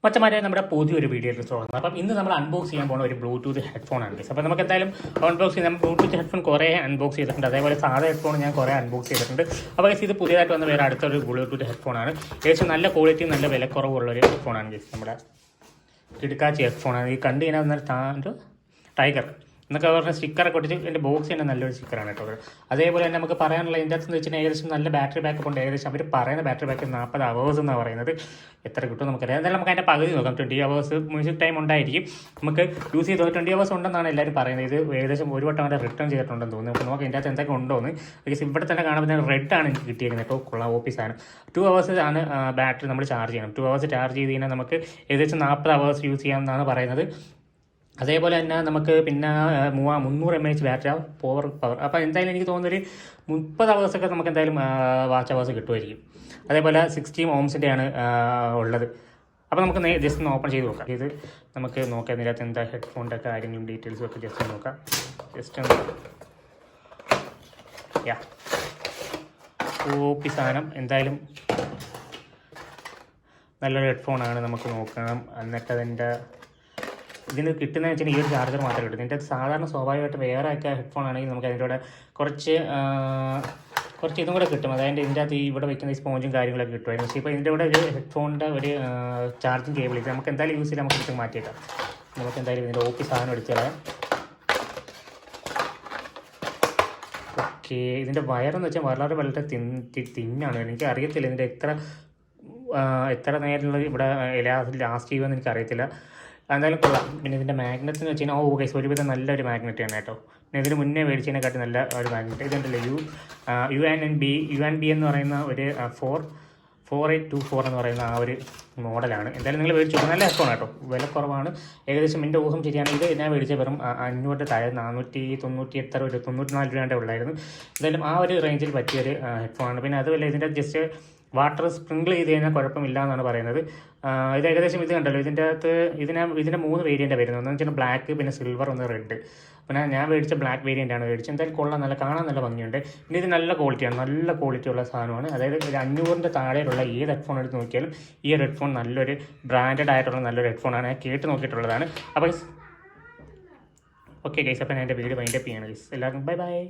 മച്ചമാരെ നമ്മുടെ പുതിയൊരു വീഡിയോയിൽ സ്വാഗതം. അപ്പം ഇന്ന് നമ്മൾ അൺബോക്സ് ചെയ്യാൻ പോകുന്ന ഒരു ബ്ലൂടൂത്ത് ഹെഡ്ഫോൺ ആണ്. അപ്പോൾ നമുക്ക് എന്തായാലും അൺബോക്സ് ചെയ്യാം. ബ്ലൂടൂത്ത് ഹെഡ്ഫോൺ കുറേ അൺബോക്സ് ചെയ്തിട്ടുണ്ട്, അതേപോലെ സാധാ ഹെഡ്ഫോൺ ഞാൻ കുറേ അൺബോക്സ് ചെയ്തിട്ടുണ്ട്. അപ്പോൾ ഇത് പുതിയതായിട്ട് വന്ന വേറെ അടുത്തൊരു ബ്ലൂടൂത്ത് ഹെഡ്ഫോണാണ്. ഏകദേശം നല്ല ക്വാളിറ്റി നല്ല വിലക്കുറവുള്ളൊരു ഹെഡ്ഫോണാണ്. നമ്മുടെ കിടക്കാച്ചി ഹെഡ്ഫോണാണ്. ഈ കണ്ടു കഴിഞ്ഞാൽ ടൈഗർ എന്നൊക്കെ പറഞ്ഞ സ്റ്റിക്കറൊക്കെ ഒട്ടിച്ച് എൻ്റെ ബോക്സ് തന്നെ നല്ലൊരു സ്റ്റിക്കറാണ് കേട്ടോ. അതേപോലെ തന്നെ നമുക്ക് പറയാനുള്ള ഇതിൻ്റെ അകത്ത് വെച്ചാൽ ഏകദേശം നല്ല ബാറ്ററി ബാക്കപ്പ് ഉണ്ട്. ഏകദേശം അവർ പറയുന്ന ബാറ്ററി ബാക്കപ്പ് 40 hours എന്നാണ് പറയുന്നത്. എത്ര കിട്ടും നമുക്കറിയാം. എന്തായാലും നമുക്ക് അതിൻ്റെ പകുതി നോക്കാം. 20 hours മ്യൂസിക് ടൈം ഉണ്ടായിരിക്കും. നമുക്ക് യൂസ് ചെയ്ത് 20 hours ഉണ്ടെന്നാണ് എല്ലാവരും പറയുന്നത്. ഇത് ഏകദേശം ഒരു വട്ടം അവരെ റിട്ടേൺ ചെയ്തിട്ടുണ്ടെന്ന് തോന്നുന്നു. അപ്പോൾ നമുക്ക് ഇതിൻ്റെ അകത്ത് എന്തൊക്കെ ഉണ്ടോയെന്ന് ഇവിടെ തന്നെ കാണുമ്പോൾ റെഡ് ആണ് എനിക്ക് കിട്ടിയിരിക്കുന്നത് കേട്ടോ. കൊള്ളാം, ഓഫീസാണ്. 2 hours ആണ് ബാറ്ററി നമ്മൾ ചാർജ് ചെയ്യണം. 2 hours ചാർജ് ചെയ്ത് കഴിഞ്ഞാൽ നമുക്ക് ഏകദേശം 40 hours യൂസ് ചെയ്യാമെന്നാണ് പറയുന്നത്. അതേപോലെ തന്നെ നമുക്ക് പിന്നെ 300 mAh ബാറ്ററി പവർ. അപ്പോൾ എന്തായാലും എനിക്ക് തോന്നുന്നൊരു 30 hours ഒക്കെ നമുക്ക് എന്തായാലും വാച്ച് അവേഴ്സ് കിട്ടുമായിരിക്കും. അതേപോലെ 60 ohms ആണ് ഉള്ളത്. അപ്പോൾ നമുക്ക് ജസ്റ്റ് ഒന്ന് ഓപ്പൺ ചെയ്ത് നോക്കാം. ഇത് നമുക്ക് നോക്കാം ഇതിനകത്ത് എന്താ ഹെഡ്ഫോണിൻ്റെ കാര്യങ്ങളും ഡീറ്റെയിൽസും ഒക്കെ ജസ്റ്റ് ഒന്ന് നോക്കാം. ജസ്റ്റ് ഒന്ന് കോപ്പി സാധനം. എന്തായാലും നല്ലൊരു ഹെഡ്ഫോണാണ്. നമുക്ക് നോക്കണം. എന്നിട്ട് അതിൻ്റെ ഇതിന് കിട്ടുന്നതെന്ന് വെച്ചാൽ ഈ ഒരു ചാർജർ മാത്രമേ കിട്ടും. ഇതിൻ്റെ സാധാരണ സ്വാഭാവികമായിട്ട് വേറെ ഒക്കെ ഹെഡ്ഫോൺ ആണെങ്കിൽ നമുക്ക് അതിൻ്റെ കൂടെ കുറച്ച് ഇതും കൂടെ കിട്ടും. അതായത് ഇതിൻ്റെ അകത്ത് ഇവിടെ വെക്കുന്ന ഈ സ്പോഞ്ചും കാര്യങ്ങളൊക്കെ കിട്ടുമായിരുന്നു. പക്ഷേ ഇപ്പോൾ ഇതിൻ്റെ കൂടെ ഒരു ഹെഡ്ഫോണിൻ്റെ ഒരു ചാർജിങ് കേബിൾ ഇത് നമുക്ക് എന്തായാലും യൂസ് ചെയ്ത് നമുക്ക് എടുത്ത് മാറ്റിയേക്കാം. നമുക്ക് എന്തായാലും ഇതിൻ്റെ ഓപ്പി സാധനം എടുത്ത് കളയാം. ഓക്കെ, ഇതിൻ്റെ വയറെന്ന് വെച്ചാൽ വളരെ തിന്നാണ്. എനിക്ക് അറിയത്തില്ല ഇതിൻ്റെ എത്ര നേരമുള്ള ഇവിടെ ലാസ്റ്റ് ചെയ്യുമെന്ന് എനിക്കറിയത്തില്ല. എന്തായാലും കൊള്ളാം. പിന്നെ ഇതിൻ്റെ മാഗ്നറ്റ് എന്ന് വെച്ച് കഴിഞ്ഞാൽ ഗൈസ് ഒരുവിധം നല്ലൊരു മാഗ്നറ്റാണ് കേട്ടോ. പിന്നെ ഇതിന് മുന്നേ മേടിച്ചതിനെക്കാട്ടി നല്ല ഒരു മാഗ്നറ്റ്. ഇതുണ്ടല്ലോ UNB എന്ന് പറയുന്ന ഒരു 4824 എന്ന് പറയുന്ന ആ ഒരു മോഡലാണ്. എന്തായാലും നിങ്ങൾ മേടിച്ചു നല്ല ഹെഡ്ഫോൺ കേട്ടോ. വില കുറവാണ്. ഏകദേശം എൻ്റെ ഊഹം ശരിയാണ്. ഇത് ഞാൻ മേടിച്ച വെറും 500 താഴെ 494 രൂപയുടെ ഉള്ളായിരുന്നു. എന്തായാലും ആ ഒരു റേഞ്ചിൽ പറ്റിയൊരു ഹെഡ്ഫോണാണ്. പിന്നെ അതുമല്ല ഇതിൻ്റെ ജസ്റ്റ് വാട്ടർ സ്പ്രിങ്കിൾ ചെയ്ത് കഴിഞ്ഞാൽ കുഴപ്പമില്ല എന്നാണ് പറയുന്നത്. ഇത് ഏകദേശം ഇത് കണ്ടല്ലോ. ഇതിൻ്റെ അകത്ത് ഇതിൻ്റെ 3 വേരിയൻ്റാണ് വരുന്നത്. എന്ന് വെച്ചാൽ ബ്ലാക്ക്, പിന്നെ സിൽവർ, ഒന്ന് റെഡ്. പിന്നെ ഞാൻ മേടിച്ച ബ്ലാക്ക് വേരിയൻ്റാണ് മേടിച്ചത്. എന്തായാലും കൊള്ളാം, കാണാൻ നല്ല ഭംഗിയുണ്ട്. പിന്നെ ഇത് നല്ല ക്വാളിറ്റിയാണ്, നല്ല ക്വാളിറ്റി ഉള്ള സാധനമാണ്. അതായത് ഒരു 500 താഴെയുള്ള ഏത് ഹെഡ്ഫോൺ എടുത്ത് നോക്കിയാലും ഈ ഒരു ഹെഡ്ഫോൺ നല്ലൊരു ബ്രാൻഡഡ് ആയിട്ടുള്ള നല്ലൊരു ഹെഡ്ഫോണാണ്. ഞാൻ കേട്ട് നോക്കിയിട്ടുള്ളതാണ്. അപ്പോൾ ഓക്കെ ഗൈസ്, അപ്പോൾ ഞാൻ എൻ്റെ വീഡിയോ വൈൻഡപ്പ് ചെയ്യണം ഗൈസ്. എല്ലാവർക്കും ബൈ.